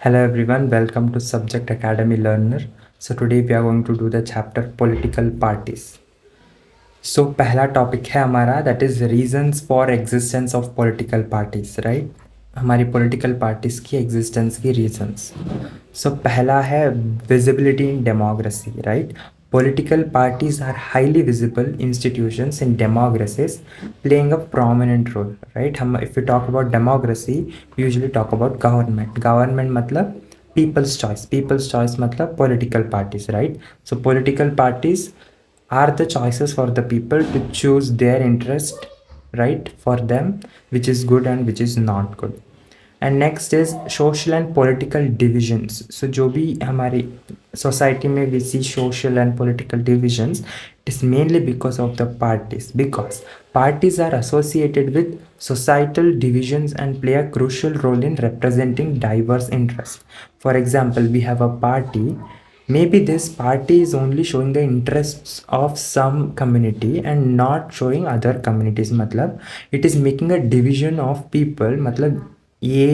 Hello everyone, welcome to Subject Academy Learner. So today we are going to do the chapter political parties. So पहला topic है हमारा that is reasons for existence of political parties, right? हमारी political parties की existence की reasons. So पहला है visibility in democracy, right? Political parties are highly visible institutions in democracies playing a prominent role, right? हम if we talk about democracy, we usually talk about government. Government मतलब people's choice. People's choice मतलब political parties, right? So political parties are the choices for the people to choose their interest, right, for them, which is good and which is not good. And next is social and political divisions. So जो भी हमारी society में we see social and political divisions, it is mainly because of the parties, because parties are associated with societal divisions and play a crucial role in representing diverse interests. For example, we have a party. Maybe this party is only showing the interests of some community and not showing other communities. मतलब it is making a division of people. मतलब ये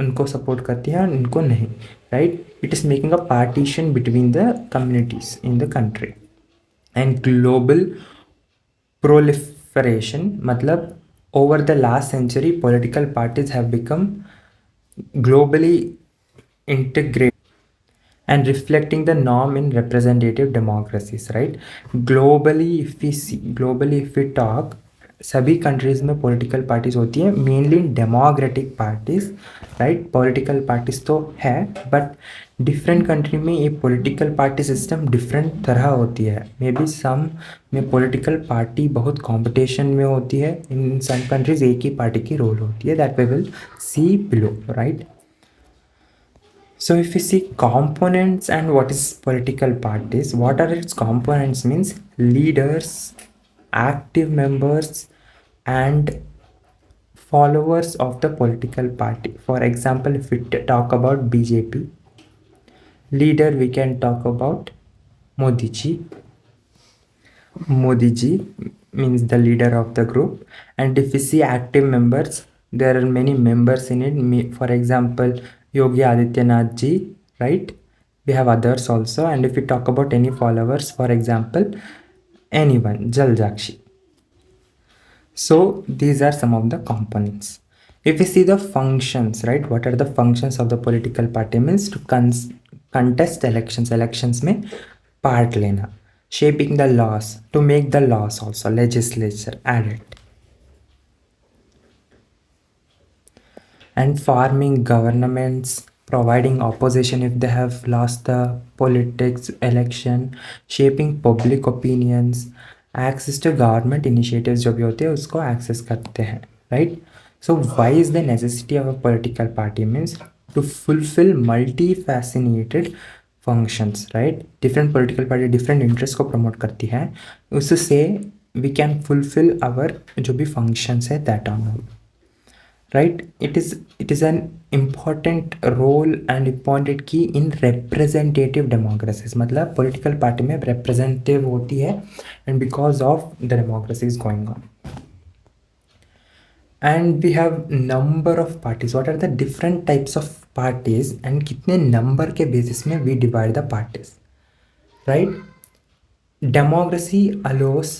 उनको support करती है और इनको नहीं, right? It is making a partition between the communities in the country. And global proliferation मतलब over the last century political parties have become globally integrated and reflecting the norm in representative democracies, right? Globally if we talk, सभी countries में political parties होती हैं, mainly democratic parties, right? Political parties तो है, but different country में ये political party system different तरह होती है. मे बी सम में पॉलिटिकल पार्टी बहुत कंपटीशन में होती है, इन सम कंट्रीज एक ही पार्टी की रोल होती है. That we will see below, right? So if we see components and what is political parties, what are its components means leaders, active members and followers of the political party. For example, if we talk about BJP, leader we can talk about Modi ji. Modi ji means the leader of the group. And if we see active members, there are many members in it. For example, Yogi Adityanath ji, right? We have others also. And if we talk about any followers, for example, anyone, Jal Jakshi. So these are some of the components. If we see the functions, right? What are the functions of the political party? Means to contest elections. Elections में part लेना. Shaping the laws, to make the laws also, legislature added. And forming governments, providing opposition if they have lost the politics election, shaping public opinions, access to government initiatives जो भी होते हैं उसको access करते हैं, right? So why is the necessity of a political party? Means to fulfill multifaceted functions, right? Different political party different interests को promote करती है, उससे we can fulfill our जो भी functions है that on all. Right? It is an important role and important key in representative democracies. मतलब political party में representative होती है and because of the democracy is going on. And we have number of parties. What are the different types of parties and कितने number के basis में we divide the parties, right? Democracy allows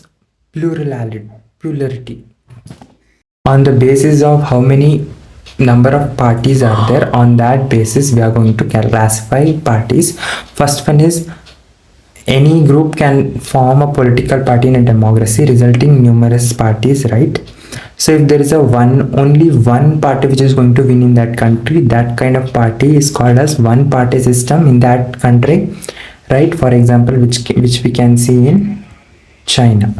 plurality. On the basis of how many number of parties are there, on that basis we are going to classify parties. First one is any group can form a political party in a democracy resulting numerous parties, right? So if there is only one party which is going to win in that country, that kind of party is called as one party system in that country, right? For example, which we can see in China.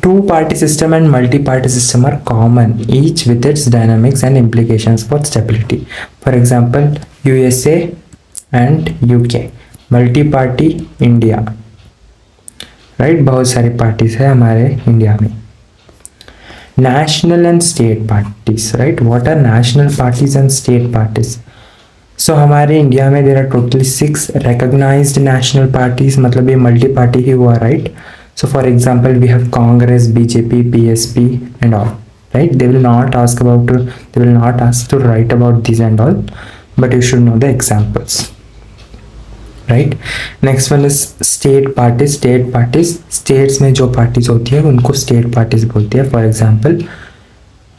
Two-party system and multi-party system are common, each with its dynamics and implications for stability. For example, USA and UK. Multi-party India, right? बहुत सारी parties है हमारे India में. National and state parties, right? What are national parties and state parties? So हमारे India में there are totally 6 recognized national parties. मतलब ये multi-party ही हुआ, right? So for example, we have Congress, BJP, PSP and all, right? They will not ask to write about these and all. but you should know the examples, right? Next one is state parties. States में जो parties होती है उनको state parties बोलते हैं. For example,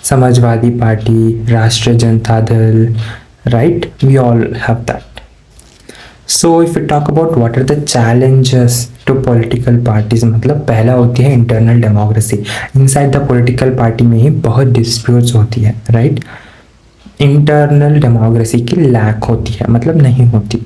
Samajwadi party, राष्ट्रीय Janata Dal, right? We all have that. So if we talk about what are the challenges to political parties, मतलब पहला होती है internal democracy. Inside the political party में ही बहुत disputes होती है, right? Internal democracy की lack होती है, मतलब नहीं होती.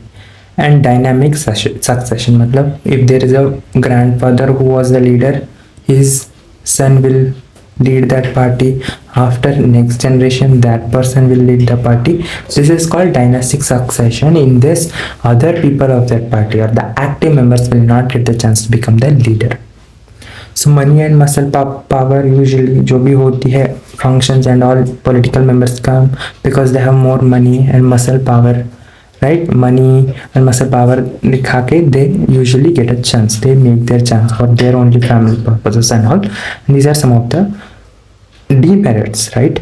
And dynamic succession, मतलब if there is a grandfather who was the leader, his son will lead that party. After next generation, that person will lead the party. So this is called dynastic succession. In this, other people of that party or the active members will not get the chance to become the leader. So money and muscle power usually जो भी होती है functions and all political members come because they have more money and muscle power, right? Money and muscle power दिखा के they usually get a chance. They make their chance for their only family purposes and all. And these are some of the demerits, right?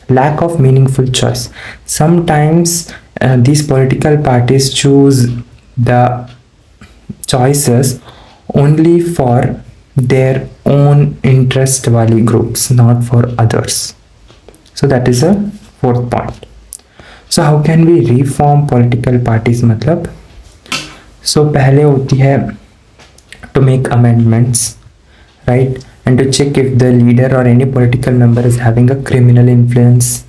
Lack of meaningful choice. Sometimes these political parties choose the choices only for their own interest wali groups, not for others. So that is a fourth point. So how can we reform political parties? मतलब so पहले होती है to make amendments, right? And to check if the leader or any political member is having a criminal influence.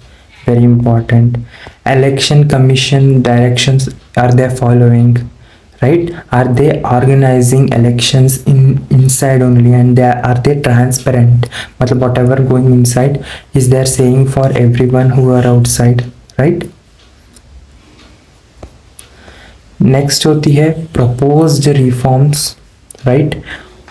Very important. Election commission directions, are they following, right? Are they organizing elections inside only, and are they transparent? मतलब whatever going inside is there saying for everyone who are outside, right? Next होती है proposed reforms, right?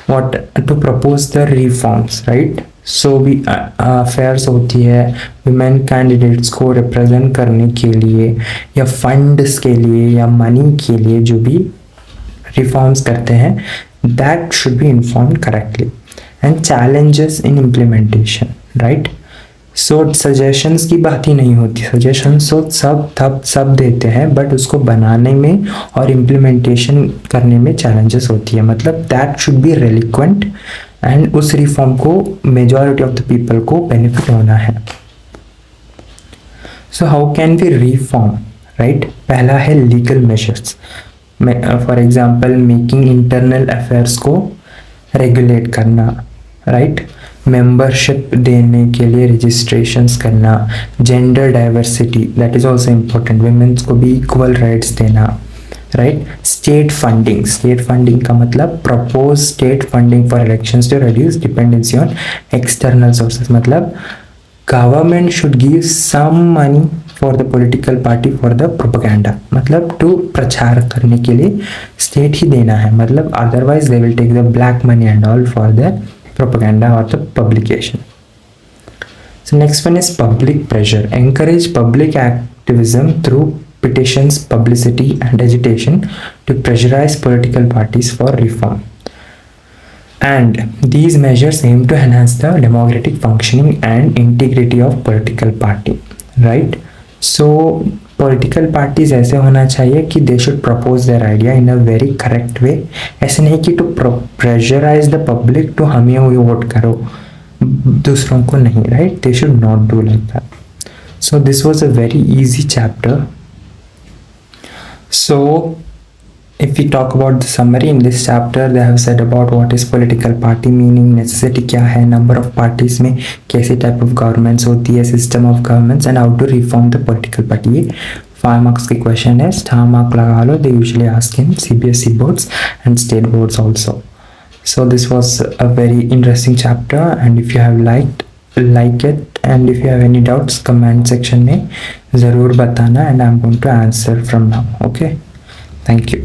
What to propose the reforms, right? So भी affairs होती है women candidates को represent करने के लिए या funds के लिए या money के लिए जो भी reforms करते हैं, that should be informed correctly. And challenges in implementation, right? So suggestions की बात ही नहीं होती. Suggestions तो सब देते हैं, but उसको बनाने में और implementation करने में challenges होती है. मतलब that should be relevant and उस reform को majority of the people को benefit होना है. So how can we reform, right? पहला है legal measures. For example, making internal affairs को regulate करना, right? मेंबरशिप देने के लिए रजिस्ट्रेशंस करना, gender diversity that is also important, womens को भी इक्वल राइट्स देना, राइट? स्टेट फंडिंग का मतलब propose state funding for elections to reduce dependency on external sources. मतलब government should give some money for the political party for the propaganda, मतलब to प्रचार करने के लिए स्टेट ही देना है. मतलब otherwise they will take the black money and all for the propaganda or the publication. So next one is public pressure. Encourage public activism through petitions, publicity and agitation to pressurize political parties for reform. And these measures aim to enhance the democratic functioning and integrity of political party, right? So political parties ऐसे होना चाहिए कि they should propose their idea in a very correct way. ऐसे नहीं कि to pressurize the public to हमें हुई vote करो, दूसरों को नहीं, right? They should not do like that. So this was a very easy chapter. So if we talk about the summary in this chapter, they have said about what is political party meaning, necessity क्या है, number of parties में कैसे type of governments होती है, system of governments and how to reform the political party. ये 5 marks की question है, star mark लगा लो. They usually ask in CBSE boards and state boards also. So this was a very interesting chapter, and if you have like it and if you have any doubts comment section में ज़रूर बताना and I'm going to answer from now. Okay, thank you.